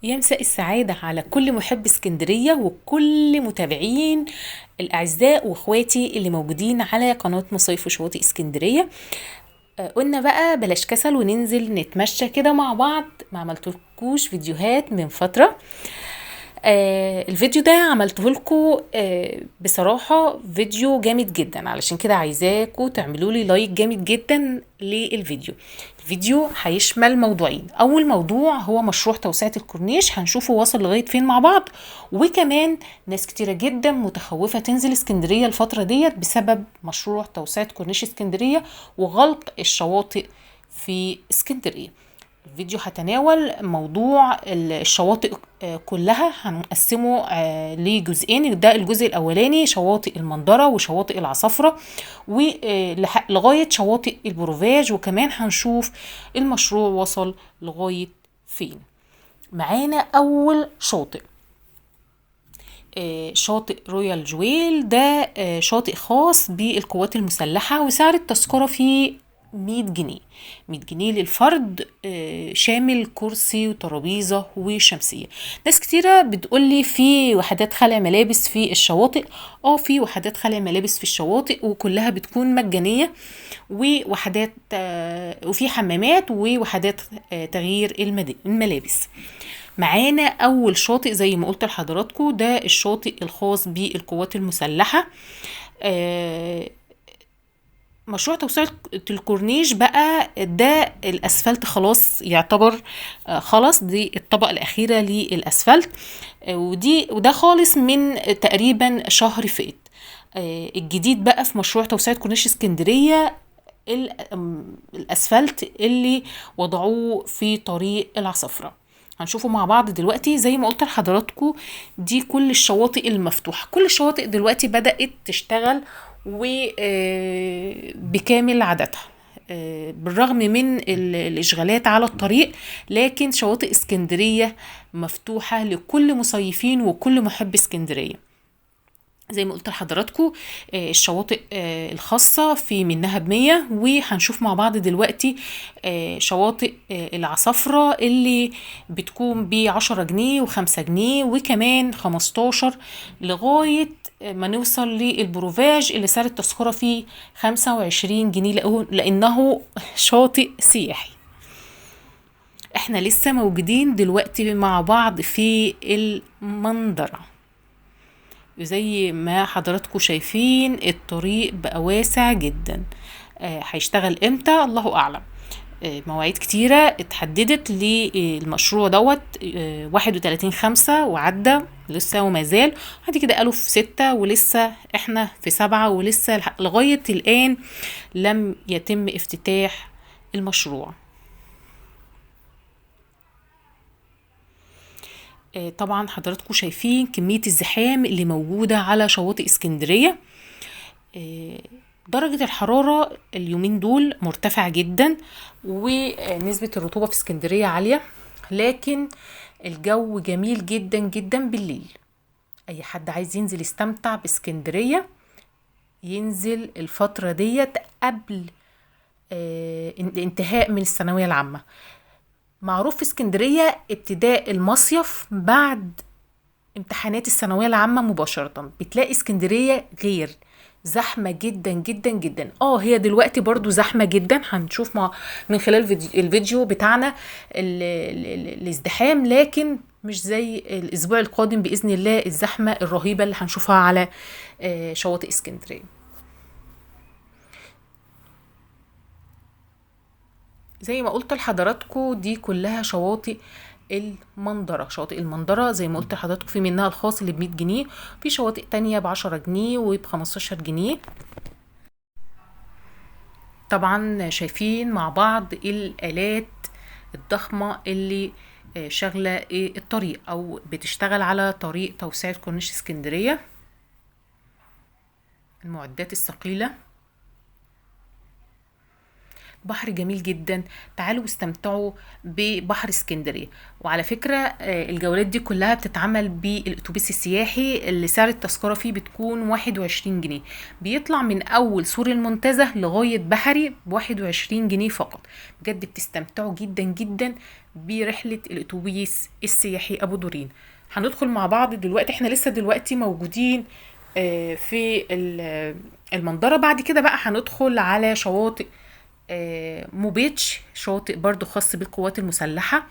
يا مساء السعادة على كل محب اسكندرية وكل متابعين الأعزاء واخواتي اللي موجودين على قناة مصايف وشواطئ اسكندرية. قلنا بقى بلاش كسل وننزل نتمشى كده مع بعض. ما عملتلكوش فيديوهات من فترة. الفيديو ده عملته لكم بصراحة فيديو جامد جدا، علشان كده عايزاكم تعملوا لي لايك جامد جدا للفيديو. الفيديو هيشمل موضوعين. اول موضوع هو مشروع توسعة الكورنيش، هنشوفه واصل لغاية فين مع بعض. وكمان ناس كتيرة جدا متخوفة تنزل اسكندرية الفترة ديت بسبب مشروع توسعة كورنيش اسكندرية وغلق الشواطئ في اسكندرية. الفيديو هتناول موضوع الشواطئ كلها، هنقسمه لجزئين. ده الجزء الاولاني شواطئ المندرة وشواطئ العصافرة ولغاية شواطئ البروفاج، وكمان هنشوف المشروع وصل لغاية فين. معانا اول شاطئ، شاطئ رويال جويل. ده شاطئ خاص بالقوات المسلحة، وسعر التذكرة فيه 100 جنيه. 100 جنيه للفرد، شامل كرسي وترابيزة وشمسية. ناس كتيرة بتقولي في وحدات خلع ملابس في الشواطئ. في وحدات خلع ملابس في الشواطئ وكلها بتكون مجانية، ووحدات وفي حمامات ووحدات تغيير الملابس. معانا اول شاطئ زي ما قلت لحضراتكم، ده الشاطئ الخاص بالقوات المسلحة. آه، مشروع توسعة الكورنيش بقى، ده الاسفلت خلاص يعتبر خلاص، دي الطبقة الاخيرة للاسفلت. وده خالص من تقريبا شهر فات. الجديد بقى في مشروع توسعة كورنيش اسكندرية الاسفلت اللي وضعوه في طريق العصافرة. هنشوفه مع بعض دلوقتي. زي ما قلت لحضراتكم، دي كل الشواطئ المفتوحة. كل الشواطئ دلوقتي بدأت تشتغل وبكامل عددها، بالرغم من الإشغالات على الطريق، لكن شواطئ اسكندرية مفتوحة لكل مصيفين وكل محب اسكندرية. زي ما قلت لحضراتكم، الشواطئ الخاصة في منها ب100. وهنشوف مع بعض دلوقتي شواطئ العصافرة اللي بتكون ب10 جنيه و5 جنيه وكمان 15، لغاية ما نوصل للبروفاج اللي سعر التذكرة فيه 25 جنيه، لأنه شاطئ سياحي. احنا لسه موجودين دلوقتي مع بعض في المنظرة. زي ما حضراتكم شايفين الطريق بقى واسع جدا. هيشتغل امتى الله اعلم. مواعيد كتيرة اتحددت للمشروع دوت. 31/5 وعدى لسه وما زال. بعد كده قالوا في 6 ولسه احنا في 7، ولسه لغاية الآن لم يتم افتتاح المشروع. طبعا حضراتكم شايفين كمية الزحام اللي موجودة على شواطئ اسكندرية. درجة الحرارة اليومين دول مرتفعة جدا، ونسبة الرطوبة في اسكندرية عالية، لكن الجو جميل جدا جدا بالليل. اي حد عايز ينزل يستمتع باسكندرية ينزل الفترة ديت قبل انتهاء من الثانوية العامة. معروف في اسكندرية ابتداء المصيف بعد امتحانات الثانوية العامة مباشرة. بتلاقي اسكندرية غير زحمة جدا جدا جدا. هي دلوقتي برضو زحمة جدا. هنشوف من خلال الفيديو بتاعنا الازدحام، لكن مش زي الاسبوع القادم بإذن الله الزحمة الرهيبة اللي هنشوفها على شواطئ اسكندرية. زي ما قلت لحضراتكم دي كلها شواطئ المندرة. شواطئ المندرة زي ما قلت لحضراتكم في منها الخاص اللي ب100 جنيه، في شواطئ تانية ب10 جنيه وب15 جنيه. طبعا شايفين مع بعض الآلات الضخمة اللي شغلة الطريق أو بتشتغل على طريق توسعة كورنيش اسكندرية. المعدات الثقيلة بحر جميل جدا. تعالوا استمتعوا ببحر اسكندرية. وعلى فكرة الجولات دي كلها بتتعمل بالاتوبيس السياحي اللي سعر التذكرة فيه بتكون 21 جنيه. بيطلع من اول سور المنتزه لغاية بحري ب21 جنيه فقط. بجد بتستمتعوا جدا جدا برحلة الاتوبيس السياحي ابو دورين. هندخل مع بعض دلوقتي، احنا لسه دلوقتي موجودين في المنظرة. بعد كده بقى هندخل على شواطئ موبيتش، شاطئ برضو خاص بالقوات المسلحة.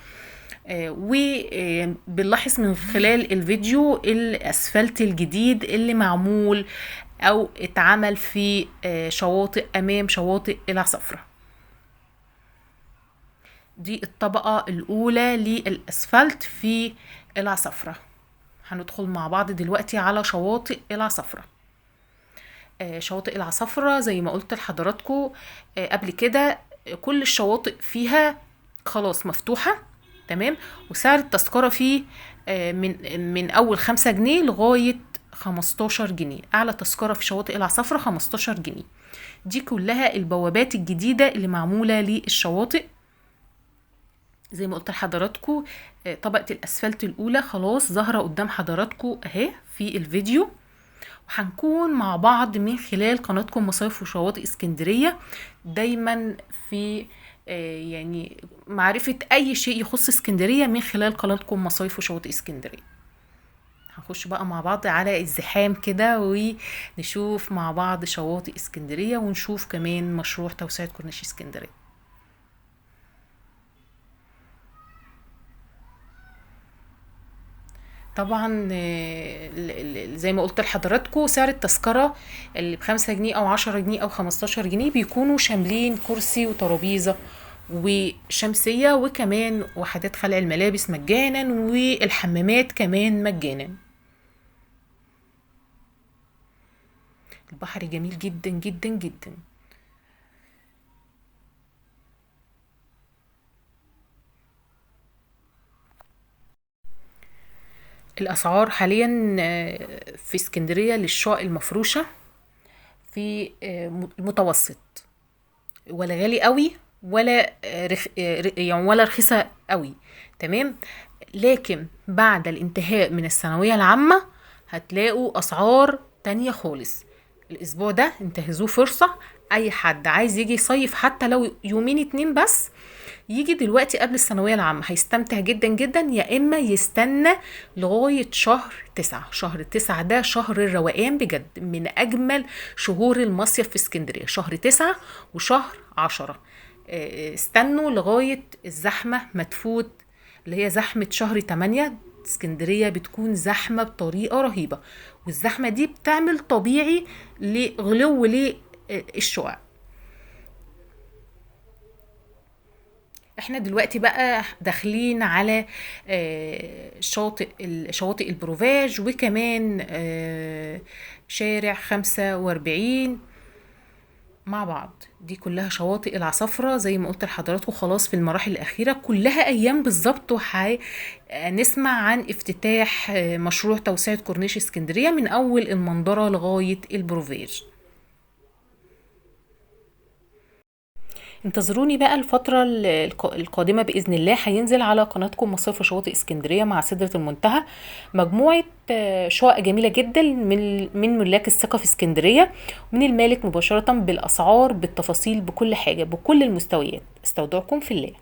وبنلاحظ من خلال الفيديو الاسفلت الجديد اللي معمول او اتعمل في شواطئ امام شواطئ العصافرة. دي الطبقة الاولى للاسفلت في العصافرة. هندخل مع بعض دلوقتي على شواطئ العصافرة. شواطئ العصافرة زي ما قلت لحضراتكم قبل كده، كل الشواطئ فيها خلاص مفتوحة تمام. وسعر التذكرة فيه من أول 5 جنيه لغاية 15 جنيه. أعلى تذكرة في شواطئ العصافرة 15 جنيه. دي كلها البوابات الجديدة اللي معمولة للشواطئ. زي ما قلت لحضراتكم طبقة الأسفلت الأولى خلاص ظاهرة قدام حضراتكم أهي في الفيديو. وهنكون مع بعض من خلال قناتكم مصايف وشواطئ اسكندرية دايما في يعني معرفة أي شيء يخص اسكندرية من خلال قناتكم مصايف وشواطئ اسكندرية. هنخش بقى مع بعض على الزحام كده ونشوف مع بعض شواطئ اسكندرية، ونشوف كمان مشروع توسعة كورنيش اسكندرية. طبعا زي ما قلت لحضراتكم سعر التذكرة اللي ب5 جنيه او 10 جنيه او 15 جنيه بيكونوا شاملين كرسي وترابيزة وشمسية، وكمان وحدات خلع الملابس مجانا، والحمامات كمان مجانا. البحر جميل جدا جدا جدا. الأسعار حاليا في اسكندرية للشقق المفروشة في المتوسط، ولا غالي قوي ولا يعني ولا رخيصة قوي تمام. لكن بعد الانتهاء من الثانوية العامة هتلاقوا أسعار تانية خالص. الأسبوع ده انتهزوه فرصة. أي حد عايز يجي يصيف حتى لو يومين 2 بس يجي دلوقتي قبل الثانوية العامة هيستمتع جدا جدا، يا إما يستنى لغاية شهر 9. شهر 9 ده شهر الروقان بجد، من أجمل شهور المصيف في اسكندرية، شهر 9 وشهر 10. استنوا لغاية الزحمة ما تفوت، اللي هي زحمة شهر 8. اسكندرية بتكون زحمة بطريقة رهيبة، والزحمة دي بتعمل طبيعي لغلو للشقق. احنا دلوقتي بقى داخلين على شواطئ البروفاج، وكمان شارع 45 مع بعض. دي كلها شواطئ العصافرة زي ما قلت لحضراتكم خلاص في المراحل الأخيرة، كلها أيام بالظبط. نسمع عن افتتاح مشروع توسعة كورنيش اسكندرية من أول المنظرة لغاية البروفاج. انتظروني بقى الفترة القادمة بإذن الله. هينزل على قناتكم مصيف وشواطئ اسكندرية مع سدرة المنتهى مجموعة شقق جميلة جدا من ملاك الثقة في اسكندرية، ومن المالك مباشرة بالأسعار بالتفاصيل بكل حاجة بكل المستويات. استودعكم في الله.